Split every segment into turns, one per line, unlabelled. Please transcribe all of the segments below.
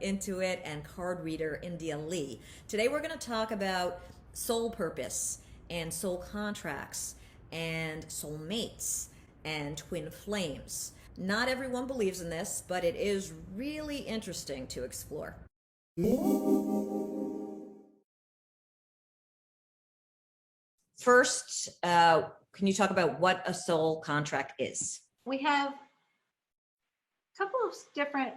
Intuit and card reader India Leigh. Today we're going to talk about soul purpose and soul contracts and soulmates and twin flames. Not everyone believes in this, but it is really interesting to explore. First, can you talk about what a soul contract is?
We have a couple of different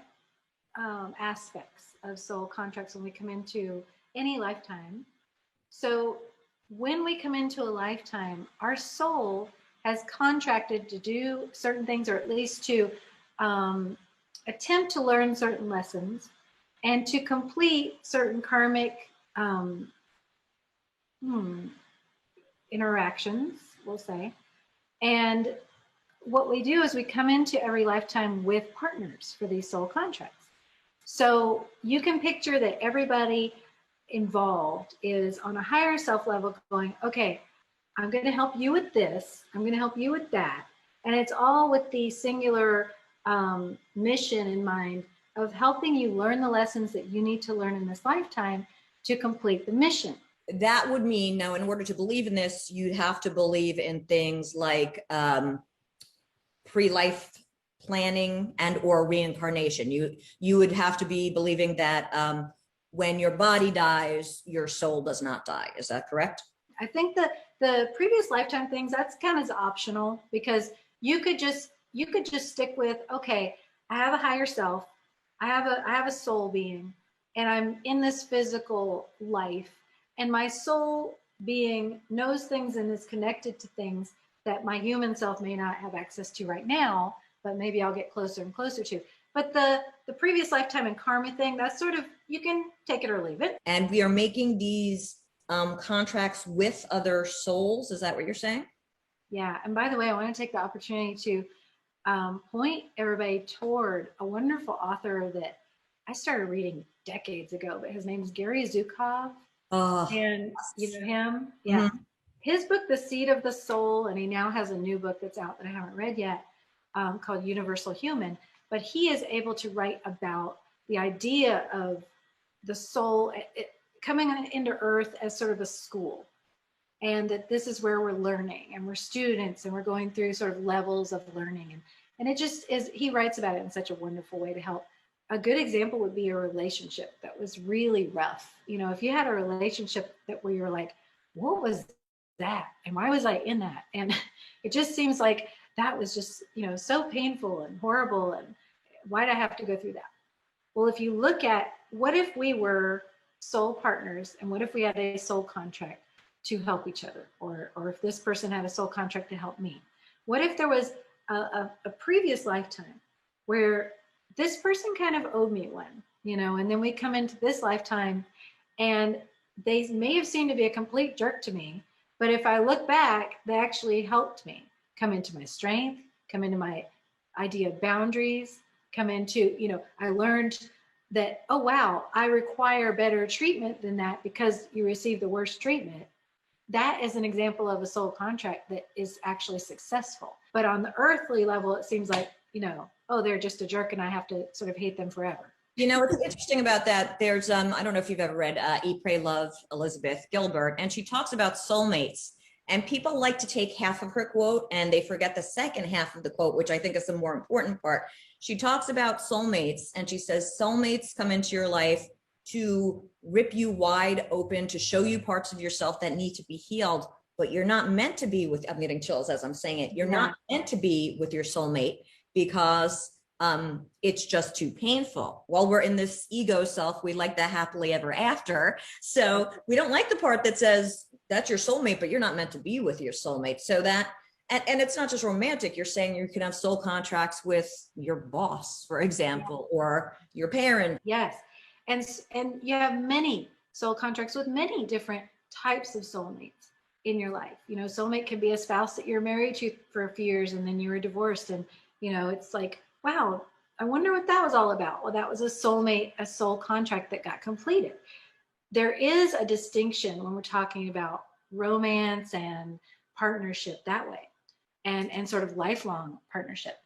aspects of soul contracts when we come into any lifetime. So when we come into a lifetime, our soul has contracted to do certain things, or at least to attempt to learn certain lessons and to complete certain karmic interactions, we'll say. And what we do is we come into every lifetime with partners for these soul contracts. So you can picture that everybody involved is on a higher self level going, okay, I'm going to help you with this. I'm going to help you with that. And it's all with the singular mission in mind of helping you learn the lessons that you need to learn in this lifetime to complete the mission.
That would mean, now, in order to believe in this, you'd have to believe in things like pre-life planning and or reincarnation. You would have to be believing that when your body dies, your soul does not die. Is that correct?
I think that the previous lifetime things, that's kind of optional, because you could just stick with, okay, I have a higher self, I have a soul being, and I'm in this physical life, and my soul being knows things and is connected to things that my human self may not have access to right now, but maybe I'll get closer and closer to. But the previous lifetime and karma thing, that's sort of, you can take it or leave it.
And we are making these contracts with other souls. Is that what you're saying?
Yeah. And by the way, I want to take the opportunity to point everybody toward a wonderful author that I started reading decades ago, but his name is Gary Zukov.
Oh,
and you know him? Yeah. Mm-hmm. His book, The Seed of the Soul, and he now has a new book that's out that I haven't read yet, called Universal Human. But he is able to write about the idea of the soul coming into Earth as sort of a school, and that this is where we're learning, and we're students, and we're going through sort of levels of learning. And it just is, he writes about it in such a wonderful way to help. A good example would be a relationship that was really rough. You know, if you had a relationship that where you're like, what was that? And why was I in that? And it just seems like that was just, you know, so painful and horrible. And why did I have to go through that? Well, if you look at what if we were soul partners, and what if we had a soul contract to help each other, or if this person had a soul contract to help me? What if there was a previous lifetime where this person kind of owed me one, you know, and then we come into this lifetime and they may have seemed to be a complete jerk to me, but if I look back, they actually helped me come into my strength, come into my idea of boundaries, come into, you know, I learned that, oh, wow, I require better treatment than that because you received the worst treatment. That is an example of a soul contract that is actually successful. But on the earthly level, it seems like, you know, oh, they're just a jerk and I have to sort of hate them forever.
You know, what's interesting about that, there's, I don't know if you've ever read Eat, Pray, Love, Elizabeth Gilbert, and she talks about soulmates. And people like to take half of her quote and they forget the second half of the quote, which I think is the more important part. She talks about soulmates and she says, soulmates come into your life to rip you wide open, to show you parts of yourself that need to be healed, but you're not meant to be with, I'm getting chills as I'm saying it, you're not meant to be with your soulmate because it's just too painful. While we're in this ego self, we like the happily ever after. So we don't like the part that says that's your soulmate, but you're not meant to be with your soulmate. So that, and it's not just romantic. You're saying you can have soul contracts with your boss, for example, or your parent.
Yes. And you have many soul contracts with many different types of soulmates in your life. You know, soulmate can be a spouse that you're married to for a few years and then you were divorced. And, you know, it's like, wow, I wonder what that was all about. Well, that was a soulmate, a soul contract that got completed. There is a distinction when we're talking about romance and partnership that way, and sort of lifelong partnership.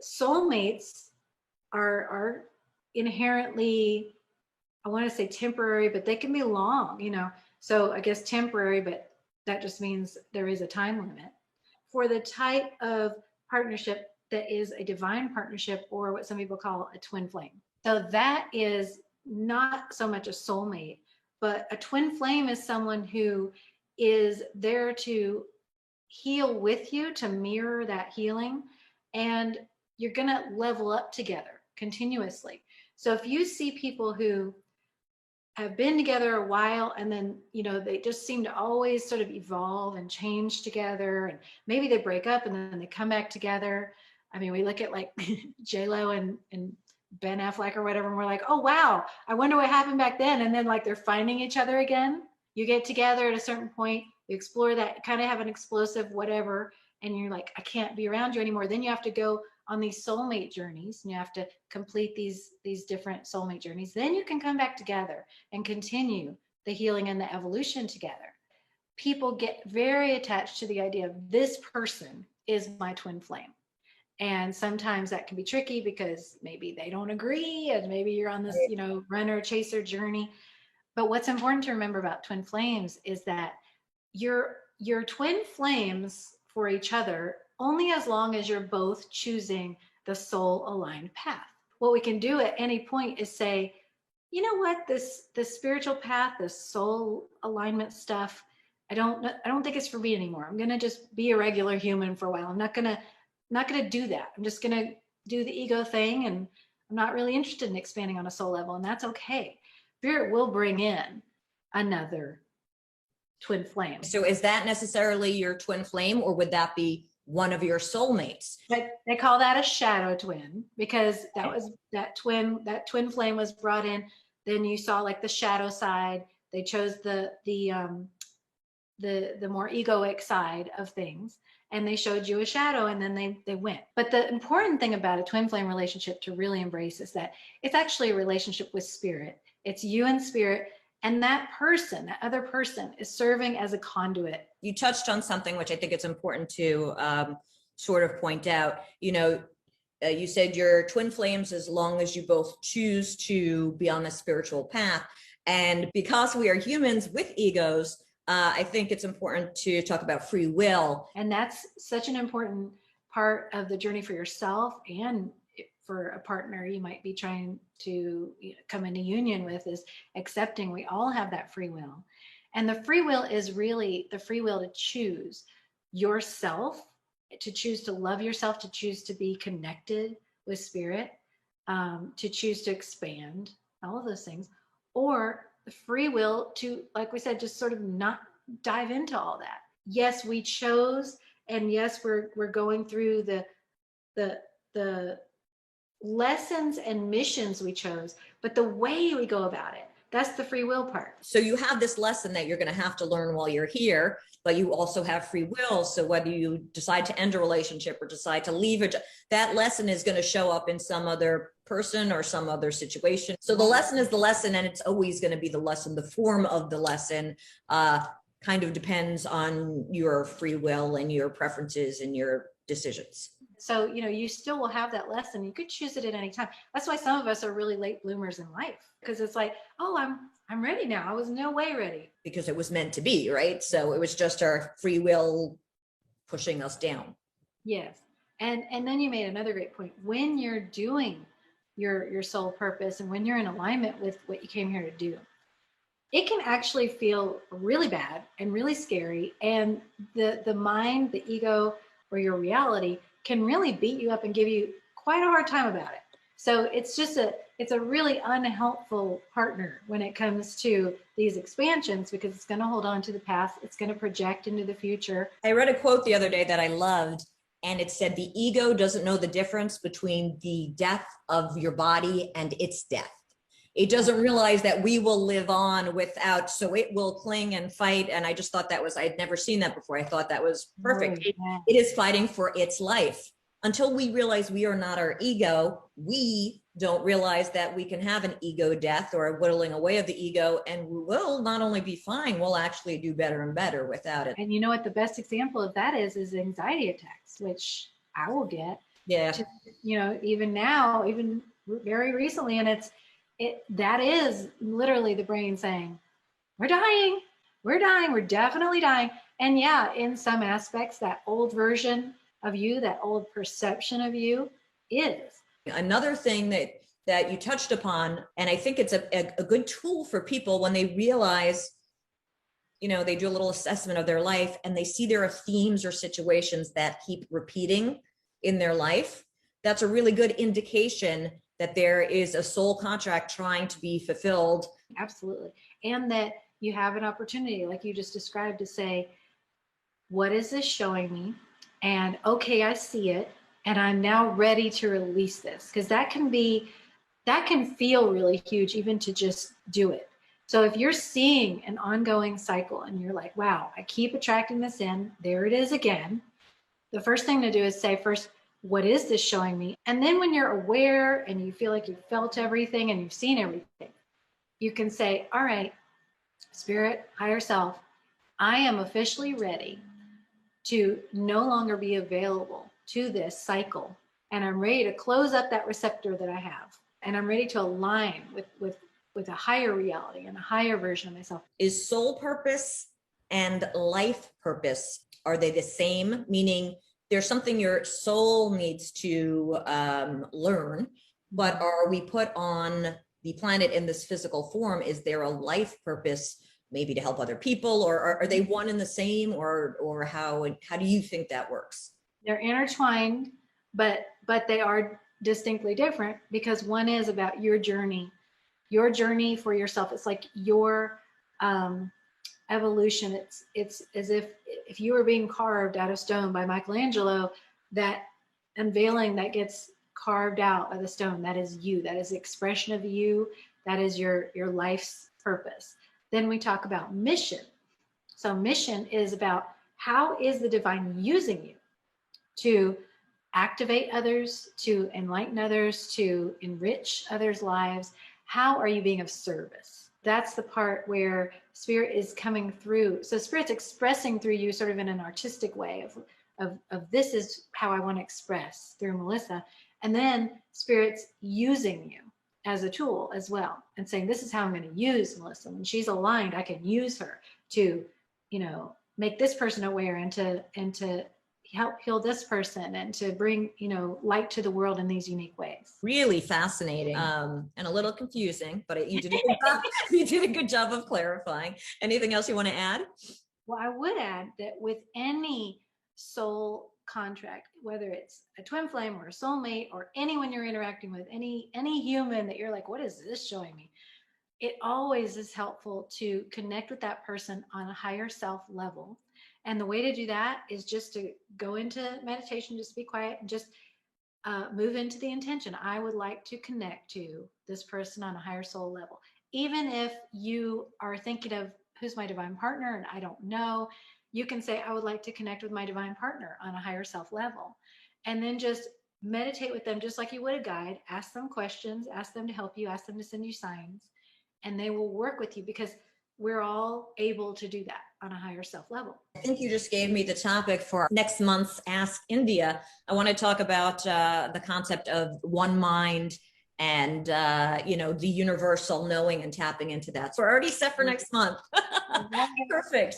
Soulmates are inherently, I want to say temporary, but they can be long, you know. So I guess temporary, but that just means there is a time limit. For the type of partnership that is a divine partnership, or what some people call a twin flame. So that is not so much a soulmate, but a twin flame is someone who is there to heal with you, to mirror that healing, and you're going to level up together continuously. So if you see people who have been together a while and then, you know, they just seem to always sort of evolve and change together, and maybe they break up and then they come back together. I mean, we look at like J-Lo and Ben Affleck or whatever, and we're like, oh wow, I wonder what happened back then. And then like they're finding each other again. You get together at a certain point, you explore that, kind of have an explosive whatever, and you're like, I can't be around you anymore. Then you have to go on these soulmate journeys, and you have to complete these different soulmate journeys. Then you can come back together and continue the healing and the evolution together. People get very attached to the idea of this person is my twin flame. And sometimes that can be tricky because maybe they don't agree, and maybe you're on this, you know, runner chaser journey. But what's important to remember about twin flames is that you're twin flames for each other only as long as you're both choosing the soul aligned path. What we can do at any point is say, you know what, this spiritual path, this soul alignment stuff, I don't think it's for me anymore. I'm gonna just be a regular human for a while. I'm not gonna do that. I'm just gonna do the ego thing, and I'm not really interested in expanding on a soul level, and that's okay. Spirit will bring in another twin flame.
So is that necessarily your twin flame, or would that be one of your soulmates?
But they call that a shadow twin, because that twin flame was brought in. Then you saw like the shadow side. They chose the more egoic side of things, and they showed you a shadow, and then they went. But the important thing about a twin flame relationship to really embrace is that it's actually a relationship with spirit. It's you and spirit, and that other person is serving as a conduit.
You touched on something which I think it's important to sort of point out. You know, you said your twin flames as long as you both choose to be on the spiritual path. And because we are humans with egos, I think it's important to talk about free will.
And that's such an important part of the journey for yourself, and for a partner you might be trying to come into union with, is accepting we all have that free will. And the free will is really the free will to choose yourself, to choose to love yourself, to choose to be connected with spirit, to choose to expand, all of those things, or the free will to, like we said, just sort of not dive into all that. Yes, we chose, and yes, we're going through the lessons and missions we chose, but the way we go about it, that's the free will part.
So you have this lesson that you're going to have to learn while you're here, but you also have free will. So whether you decide to end a relationship or decide to leave it, that lesson is going to show up in some other person or some other situation. So the lesson is the lesson, and it's always going to be the lesson. The form of the lesson kind of depends on your free will and your preferences and your decisions.
So, you still will have that lesson. You could choose it at any time. That's why some of us are really late bloomers in life, because it's like, oh, I'm ready now. I was no way ready.
Because it was meant to be, right? So it was just our free will pushing us down.
Yes. And then you made another great point. When you're doing your soul purpose, and when you're in alignment with what you came here to do, it can actually feel really bad and really scary. And the mind, the ego, or your reality can really beat you up and give you quite a hard time about it. So it's a really unhelpful partner when it comes to these expansions, because it's going to hold on to the past. It's going to project into the future.
I read a quote the other day that I loved, and it said, the ego doesn't know the difference between the death of your body and its death. It doesn't realize that we will live on without, so it will cling and fight. And I just thought I'd never seen that before. I thought that was perfect.
Oh, yeah.
It is fighting for its life. Until we realize we are not our ego, we don't realize that we can have an ego death or a whittling away of the ego, and we will not only be fine, we'll actually do better and better without it.
And you know what the best example of that is anxiety attacks, which I will get.
Yeah.
Even now, even very recently, and that is literally the brain saying, we're dying, we're dying, we're definitely dying. And yeah, in some aspects, that old version of you, that old perception of you is.
Another thing that you touched upon, and I think it's a good tool for people when they realize, they do a little assessment of their life and they see there are themes or situations that keep repeating in their life. That's a really good indication that there is a soul contract trying to be fulfilled.
Absolutely. And that you have an opportunity, like you just described, to say, what is this showing me? And okay, I see it. And I'm now ready to release this. Because that can feel really huge, even to just do it. So if you're seeing an ongoing cycle and you're like, wow, I keep attracting this in, there it is again. The first thing to do is say first, what is this showing me? And then when you're aware and you feel like you've felt everything and you've seen everything, you can say, all right, Spirit, higher self, I am officially ready to no longer be available to this cycle. And I'm ready to close up that receptor that I have. And I'm ready to align with a higher reality and a higher version of myself.
Is soul purpose and life purpose, are they the same? Meaning there's something your soul needs to learn, but are we put on the planet in this physical form? Is there a life purpose, maybe to help other people, or are they one and the same, or how do you think that works?
They're intertwined, but they are distinctly different, because one is about your journey for yourself. It's like your evolution. It's as if you were being carved out of stone by Michelangelo, that unveiling that gets carved out by the stone, that is you, that is the expression of you, that is your life's purpose. Then we talk about mission. So mission is about how is the divine using you to activate others, to enlighten others, to enrich others' lives. How are you being of service? That's the part where Spirit is coming through. So Spirit's expressing through you sort of in an artistic way of this is how I want to express through Melissa. And then Spirit's using you as a tool as well, and saying, this is how I'm going to use Melissa. When she's aligned, I can use her to, make this person aware, and to help heal this person, and to bring, light to the world in these unique ways.
Really fascinating, and a little confusing, but you did a good job. You did a good job of clarifying. Anything else you want to add?
Well, I would add that with any soul contract, whether it's a twin flame or a soulmate or anyone you're interacting with, any human that you're like, what is this showing me? It always is helpful to connect with that person on a higher self level. And the way to do that is just to go into meditation, just be quiet, and just move into the intention. I would like to connect to this person on a higher soul level. Even if you are thinking of who's my divine partner and I don't know, you can say, I would like to connect with my divine partner on a higher self level. And then just meditate with them just like you would a guide. Ask them questions, ask them to help you, ask them to send you signs, and they will work with you, because we're all able to do that on a higher self level.
I think you just gave me the topic for next month's Ask India. I want to talk about the concept of one mind and, the universal knowing and tapping into that. So we're already set for next month. Perfect.